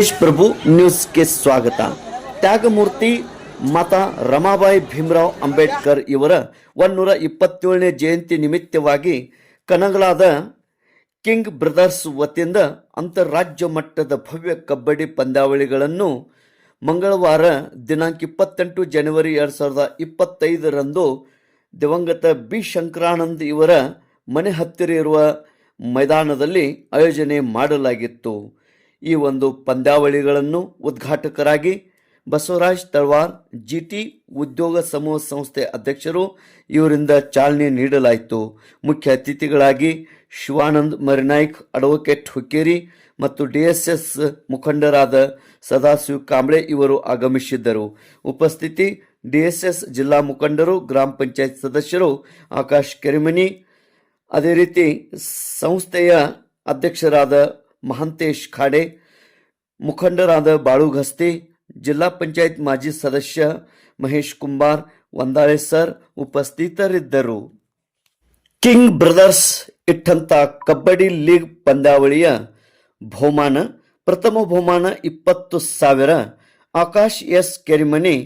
ತೇಜ್ ಪ್ರಭು ನ್ಯೂಸ್ಗೆ ಸ್ವಾಗತ. ತ್ಯಾಗಮೂರ್ತಿ ಮಾತಾ ರಮಾಬಾಯಿ ಭೀಮರಾವ್ ಅಂಬೇಡ್ಕರ್ ಇವರ 127ನೇ ಜಯಂತಿ ನಿಮಿತ್ತವಾಗಿ ಕನಗಲಾದ ಕಿಂಗ್ ಬ್ರದರ್ಸ್ ವತಿಯಿಂದ ಅಂತಾರಾಜ್ಯ ಮಟ್ಟದ ಭವ್ಯ ಕಬಡ್ಡಿ ಪಂದ್ಯಾವಳಿಗಳನ್ನು ಮಂಗಳವಾರ ದಿನಾಂಕ 28 ಜನವರಿ 2025ರಂದು ದಿವಂಗತ ಬಿ ಶಂಕರಾನಂದ್ ಇವರ ಮನೆ ಹತ್ತಿರ ಇರುವ ಮೈದಾನದಲ್ಲಿ ಆಯೋಜನೆ ಮಾಡಲಾಗಿತ್ತು. ಈ ಒಂದು ಪಂದ್ಯಾವಳಿಗಳನ್ನು ಉದ್ಘಾಟಕರಾಗಿ ಬಸವರಾಜ್ ತಳವಾರ್ ಜಿಟಿ ಉದ್ಯೋಗ ಸಮೂಹ ಸಂಸ್ಥೆ ಅಧ್ಯಕ್ಷರು ಇವರಿಂದ ಚಾಲನೆ ನೀಡಲಾಯಿತು. ಮುಖ್ಯ ಅತಿಥಿಗಳಾಗಿ ಶಿವಾನಂದ್ ಮರಿನಾಯ್ಕ್, ಅಡ್ವೊಕೇಟ್ ಹುಕ್ಕೇರಿ ಮತ್ತು ಡಿಎಸ್ಎಸ್ ಮುಖಂಡರಾದ ಸದಾಶಿವ ಕಾಂಬ್ಳೆ ಇವರು ಆಗಮಿಸಿದ್ದರು. ಉಪಸ್ಥಿತಿ ಡಿಎಸ್ಎಸ್ ಜಿಲ್ಲಾ ಮುಖಂಡರು, ಗ್ರಾಮ ಪಂಚಾಯತ್ ಸದಸ್ಯರು ಆಕಾಶ್ ಕೆರೆಮನಿ, ಅದೇ ರೀತಿ ಸಂಸ್ಥೆಯ ಅಧ್ಯಕ್ಷರಾದ ಮಹಂತೇಶ್ ಖಾಡೆ, ಮುಖಂಡರಾದ ಬಾಳು ಗಸ್ತಿ, ಜಿಲ್ಲಾ ಪಂಚಾಯತ್ ಮಾಜಿ ಸದಸ್ಯ ಮಹೇಶ್ ಕುಂಬಾರ್, ವಂದಾಳೆ ಸರ್ ಉಪಸ್ಥಿತರಿದ್ದರು. ಕಿಂಗ್ ಬ್ರದರ್ಸ್ ಇಟ್ಟಂತ ಕಬಡ್ಡಿ ಲೀಗ್ ಪಂದ್ಯಾವಳಿಯ ಬಹುಮಾನ: ಪ್ರಥಮ ಬಹುಮಾನ 20,000 ಆಕಾಶ್ ಎಸ್ ಕೆರಿಮನಿ,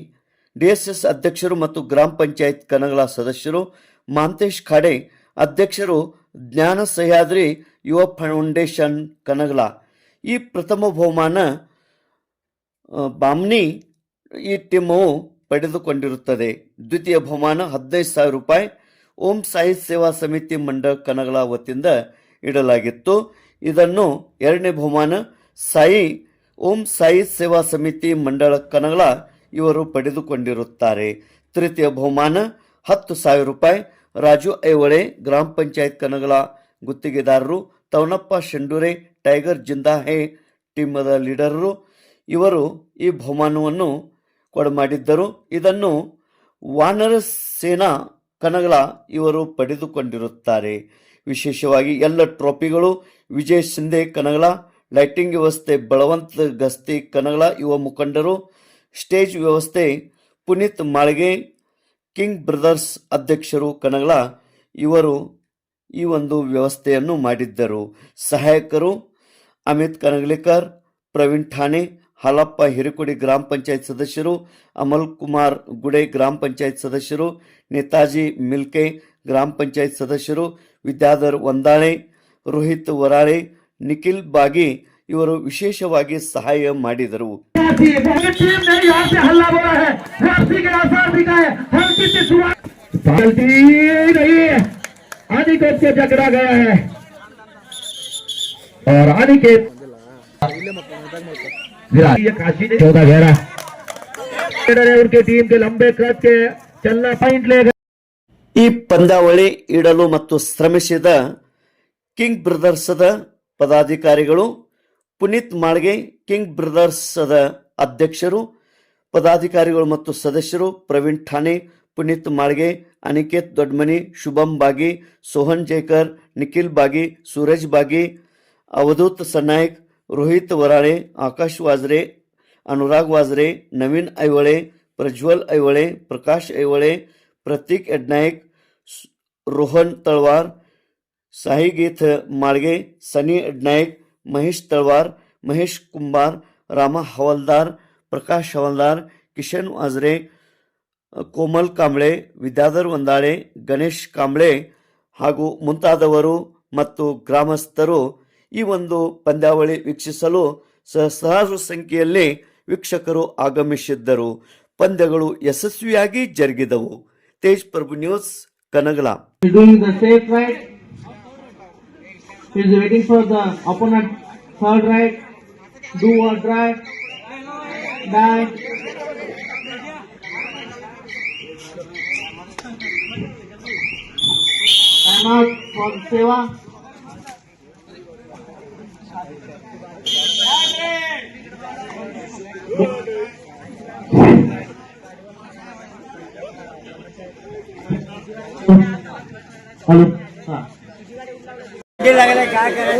ಡಿಎಸ್ಎಸ್ ಅಧ್ಯಕ್ಷರು ಮತ್ತು ಗ್ರಾಮ ಪಂಚಾಯತ್ ಕನಗಲ ಸದಸ್ಯರು, ಮಹಂತೇಶ್ ಖಾಡೆ ಅಧ್ಯಕ್ಷರು, ಜ್ಞಾನ ಸಹ್ಯಾದ್ರಿ ಯುವ ಫೌಂಡೇಶನ್ ಕನಗಲ. ಈ ಪ್ರಥಮ ಬಹುಮಾನ ಬಾಮ್ನಿ ಈ ಟೀಮು ಪಡೆದುಕೊಂಡಿರುತ್ತದೆ. ದ್ವಿತೀಯ ಬಹುಮಾನ 15,000 ರೂಪಾಯಿ ಓಂ ಸಾಯಿ ಸೇವಾ ಸಮಿತಿ ಮಂಡಳ ಕನಗಲ ವತಿಯಿಂದ ಇಡಲಾಗಿತ್ತು. ಇದನ್ನು ಎರಡನೇ ಬಹುಮಾನ ಓಂ ಸಾಯಿ ಸೇವಾ ಸಮಿತಿ ಮಂಡಳ ಕನಗಲ ಇವರು ಪಡೆದುಕೊಂಡಿರುತ್ತಾರೆ. ತೃತೀಯ ಬಹುಮಾನ 10,000 ರೂಪಾಯಿ ರಾಜು ಐವಳೆ, ಗ್ರಾಮ ಪಂಚಾಯತ್ ಕನಗಲ ಗುತ್ತಿಗೆದಾರರು, ತವನಪ್ಪ ಶೆಂಡೂರೆ, ಟೈಗರ್ ಜಿಂದಾಹೆ ಟೀಮದ ಲೀಡರರು ಇವರು ಈ ಬಹುಮಾನವನ್ನು ಕೊಡಮಾಡಿದ್ದರು. ಇದನ್ನು ವಾನರ ಸೇನಾ ಕನಗಲ ಇವರು ಪಡೆದುಕೊಂಡಿರುತ್ತಾರೆ. ವಿಶೇಷವಾಗಿ ಎಲ್ಲ ಟ್ರೋಫಿಗಳು ವಿಜಯ್ ಶಿಂದೆ ಕನಗಲ, ಲೈಟಿಂಗ್ ವ್ಯವಸ್ಥೆ ಬಳವಂತ ಗಸ್ತಿ ಕನಗಲ ಯುವ ಮುಖಂಡರು, ಸ್ಟೇಜ್ ವ್ಯವಸ್ಥೆ ಪುನೀತ್ ಮಾಳ್ಗೆ, ಕಿಂಗ್ ಬ್ರದರ್ಸ್ ಅಧ್ಯಕ್ಷರು ಕನಗಲ ಇವರು ಈ ಒಂದು ವ್ಯವಸ್ಥೆಯನ್ನು ಮಾಡಿದ್ದರು. ಸಹಾಯಕರು ಅಮಿತ್ ಕನಗಲೇಕರ್, ಪ್ರವೀಣ್ ಠಾಣೆ, ಹಾಲಪ್ಪ ಹಿರೇಕೊಡಿ ಗ್ರಾಮ ಪಂಚಾಯತ್ ಸದಸ್ಯರು, ಅಮಲ್ ಕುಮಾರ್ ಗುಡೆ ಗ್ರಾಮ ಪಂಚಾಯತ್ ಸದಸ್ಯರು, ನೇತಾಜಿ ಮಿಲ್ಕೆ ಗ್ರಾಮ ಪಂಚಾಯತ್ ಸದಸ್ಯರು, ವಿದ್ಯಾಧರ್ ವಂದಾಳೆ, ರೋಹಿತ್ ವರಾಳೆ, ನಿಖಿಲ್ ಬಾಗಿ ಇವರು ವಿಶೇಷವಾಗಿ ಸಹಾಯ ಮಾಡಿದರು. अनिकेत से झगड़ा गया है और अनिकेत काशी ने 14 घेरा उनके टीम के लंबे कद के चलना पॉइंट लेगा. ಈ ಪಂದ್ಯಾವಳಿ ಇಡಲು ಮತ್ತು ಶ್ರಮಿಸಿದ ಕಿಂಗ್ ಬ್ರದರ್ಸ್ದ ಪದಾಧಿಕಾರಿಗಳು, ಪುನೀತ್ ಮಾಳ್ಗೆ ಕಿಂಗ್ ಬ್ರದರ್ಸ್ದ ಅಧ್ಯಕ್ಷರು, ಪದಾಧಿಕಾರಿಗಳು ಮತ್ತು ಸದಸ್ಯರು ಪ್ರವೀಣ್ ಠಾಣೆ, ಪುನೀತ್ ಮಾಳ್ಗೆ, ಅನಿಕೇತ್ ದೊಡ್ಮನಿ, ಶುಭಂ ಬಾಗಿ, ಸೋಹನ್ ಜೈಕರ್, ನಿಖಿಲ್ ಬಾಗಿ, ಸೂರಜ್ ಬಾಗಿ, ಅವಧೂತ್ ಸನಾಯಕ್, ರೋಹಿತ್ ವರಾಳೆ, ಆಕಾಶ್ ವಾಜ್ರೆ, ಅನುರಾಗ್ ವಾಜ್ರೆ, ನವೀನ್ ಐವಳೆ, ಪ್ರಜ್ವಲ್ ಐವಳೆ, ಪ್ರಕಾಶ್ ಐವಳೆ, ಪ್ರತೀಕ್ ಯಡ್ನಾಯಕ್, ರೋಹನ್ ತಳವಾರ್, ಸಾಹಿಗೀತ್ ಮಾಳ್ಗೆ, ಸನಿ ಯಡ್ನಾಯಕ್, ಮಹೇಶ್ ತಳವಾರ್, ಮಹೇಶ್ ಕುಂಬಾರ್, ರಾಮ ಹವಲ್ದಾರ್, ಪ್ರಕಾಶ್ ಹವಲ್ದಾರ್, ಕಿಶನ್ ವಾಜ್ರೆ, ಕೋಮಲ್ ಕಾಂಬ್ಳೆ, ವಿದ್ಯಾಧರ್ ವಂದಾಳೆ, ಗಣೇಶ್ ಕಾಂಬ್ಳೆ ಹಾಗೂ ಮುಂತಾದವರು ಮತ್ತು ಗ್ರಾಮಸ್ಥರು ಈ ಒಂದು ಪಂದ್ಯಾವಳಿ ವೀಕ್ಷಿಸಲು ಸಹಸ್ರಾರು ಸಂಖ್ಯೆಯಲ್ಲಿ ವೀಕ್ಷಕರು ಆಗಮಿಸಿದ್ದರು. ಪಂದ್ಯಗಳು ಯಶಸ್ವಿಯಾಗಿ ಜರುಗಿದವು. ತೇಜ್ ಪ್ರಭು ನ್ಯೂಸ್ ಕನಗಲ. for Seva. Hello. क्या करे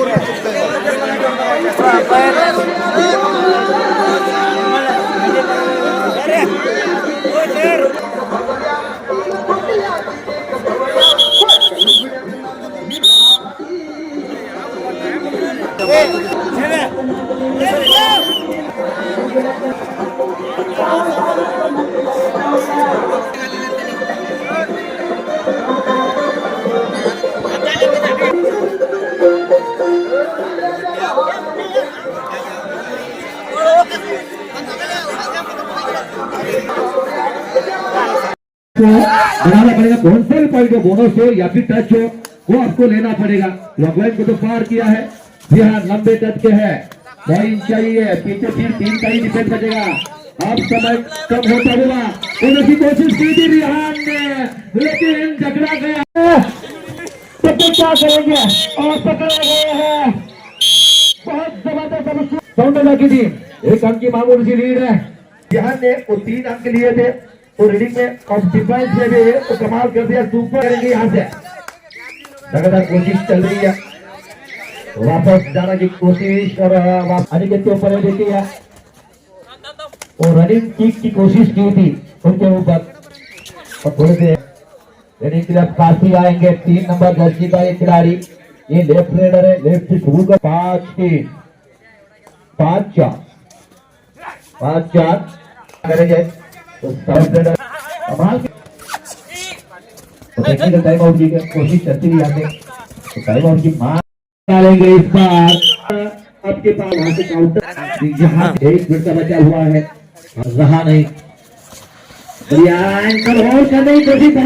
को बनाना पड़ेगा, कौन सा भी पॉइंट हो, बोनस हो या फिर टच हो, वो आपको लेना पड़ेगा। लॉकलाइन को तो पार किया है, जी हाँ, लंबे टच के है, पॉइंट चाहिए, पीछे फिर 3 का ही डिफेंस बचेगा। अब समय कम होता हुआ उन्होंने कोशिश की थी रिहान ने, लेकिन झगड़ा गया। तो क्या करेंगे, और पकड़ा गया है, बहुत जबरदस्त सौंदर्य की टीम 1 अंक की मामूली सी लीड है। रिहान ने वो 3 अंक लिए थे, और रीडिंग में और डिफेंस में भी तो कमाल कर दिया, सुपर करेंगे यहाँ से। लगातार कोशिश चल रही है, वापस जाने की कोशिश, और अनिकेत के ऊपर देखी है, और रनिंग किक की कोशिश की थी उनके ऊपर, और थोड़े से रनिंग के लिए काफी आएंगे। 3 नंबर जर्सी का ये खिलाड़ी, ये लेफ्ट रेडर है, लेफ्ट से शुरू कर 5-3 5-4 करेंगे, तो साउथ रेडर कमाल टेक्निकल टाइम आउट की कोशिश करती हुई आगे, तो टाइम आउट की मार डालेंगे इस बार। आपके पास वहां से काउंटर, यहाँ 1 मिनट का बचा हुआ है, रहा नहीं, बढ़िया एंकर होल्ड करने की कोशिश।